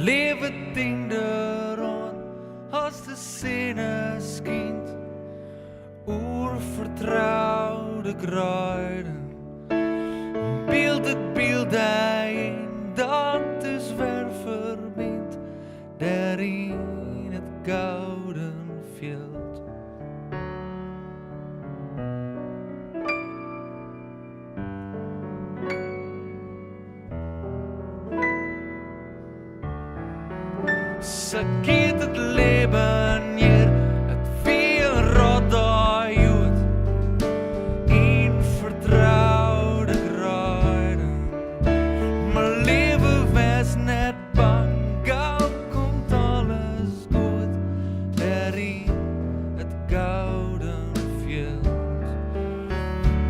leven ding eraan als de zon schijnt. Oervertrouwde kruiden. Beeld het beeld daarin dat de zwerver bindt, daar in het gouden veld. Ze keert het leven hier, het veel rot uit, in vertrouwde kruiden. Mijn leven was net bang, gauw komt alles goed, daar in het gouden veld.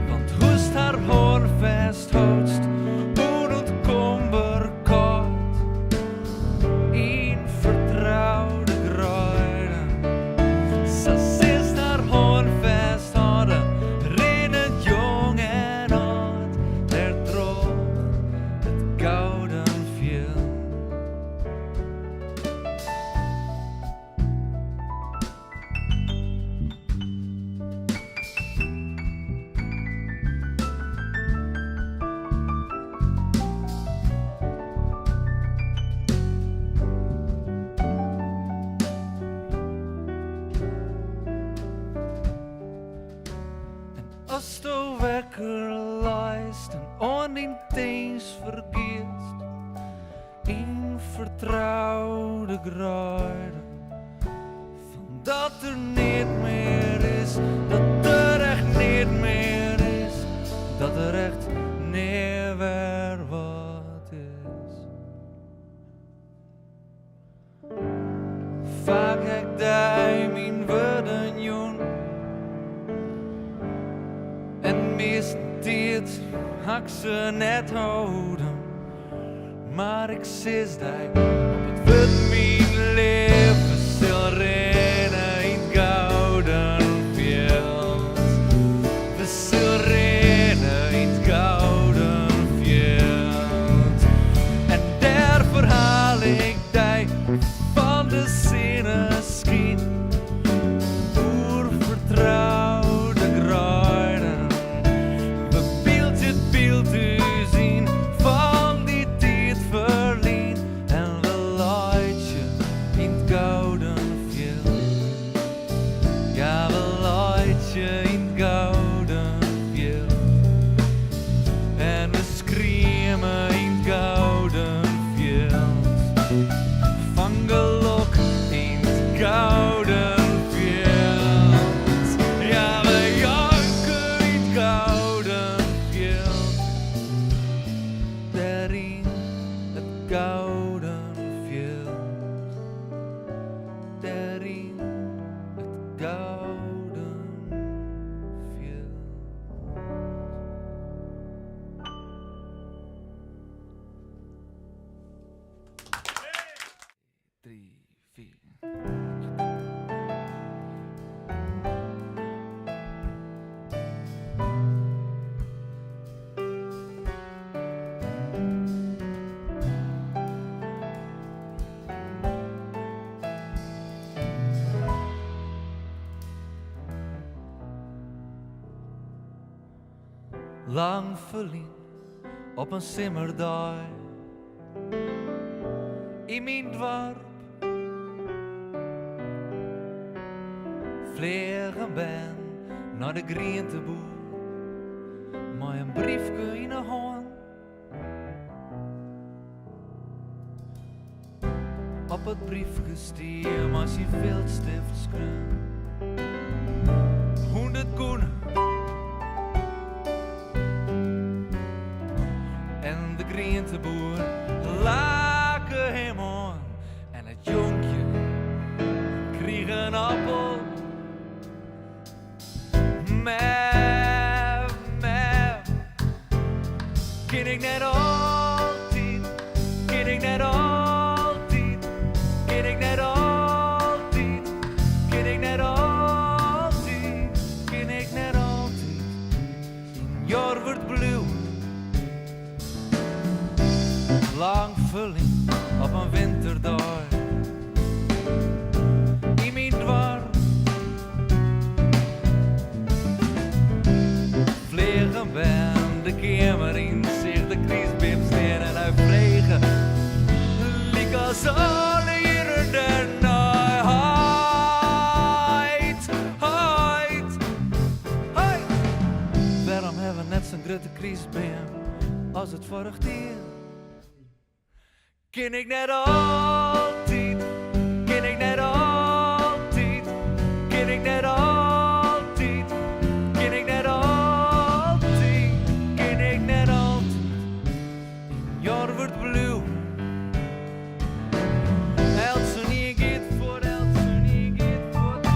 Want hoest haar hoorn vasthoudst, onontkombaar koud, in vertrouwde kruiden. Ze zist haar hoorn vasthouden, rennend jong en oud, daar droog het gouden veld. Als de wekker luist en onintens vergeest, in vertrouwde kruiden, van dat er niet meer is, dat er echt niet meer is, dat er echt niet meer wat is. Vaak heb ik mijn woorden jong. En meest dit hak ze net houden. Maar ik zis daar op het wordt mijn leven stil rennen in het gouden veld. We stil rennen in het gouden veld. En daar verhaal ik die van de zinnen schiet. Oervertrouwde kruiden. We beeld het beeld te zien van die tijd verlien. En we luidje in het gouden veld. Ja, we luidje in het gouden veld. En we schreeuwen in het gouden veld. Van geluk in het gouden veld. Ja, we janken in het gouden veld. Daar in het gouden veld. Daar in het gouden veld. 3, 4. Lang verlien op een simmerdag in mijn dorp. Vliegen ben naar de groenteboer, met een briefje in de hand. Op het briefje stier maar zijn viltstift schreeuwen. 100 koenen. En de groenteboer laken hem aan. En het jonkje kreeg een appel. Mef, mef. Ken ik net altijd, ken ik net altijd, ken ik net altijd, ken ik net altijd, ken ik net altijd. Jaar wordt blauw. Lang vulling op een winterdag. alle jaren daarna heid. Waarom hebben we net zo'n grote crisis bij hem als het vorig jaar? Ken ik net altijd, ken ik net altijd, ken ik net altijd, ken ik net altijd, ken ik net altijd. Jaar wordt blauw. Eltsonie gaat voort, Eltsonie gaat voort.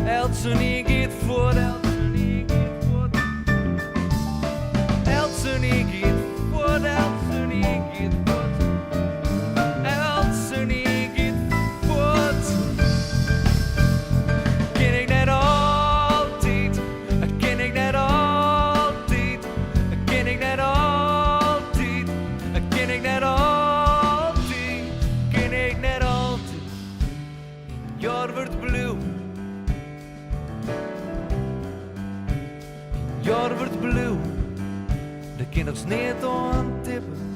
Eltsonie gaat voort, Eltsonie gaat voort. Eltsonie gaat voort, Eltsonie gaat voort. Eltsonie gaat voort. Ken ik net altijd, ken ik net altijd, ken ik net altijd, ken ik net altijd, ken ik net altijd. Jaar wordt blauw. Jaar wordt blauw. De kinders niet aan tippen.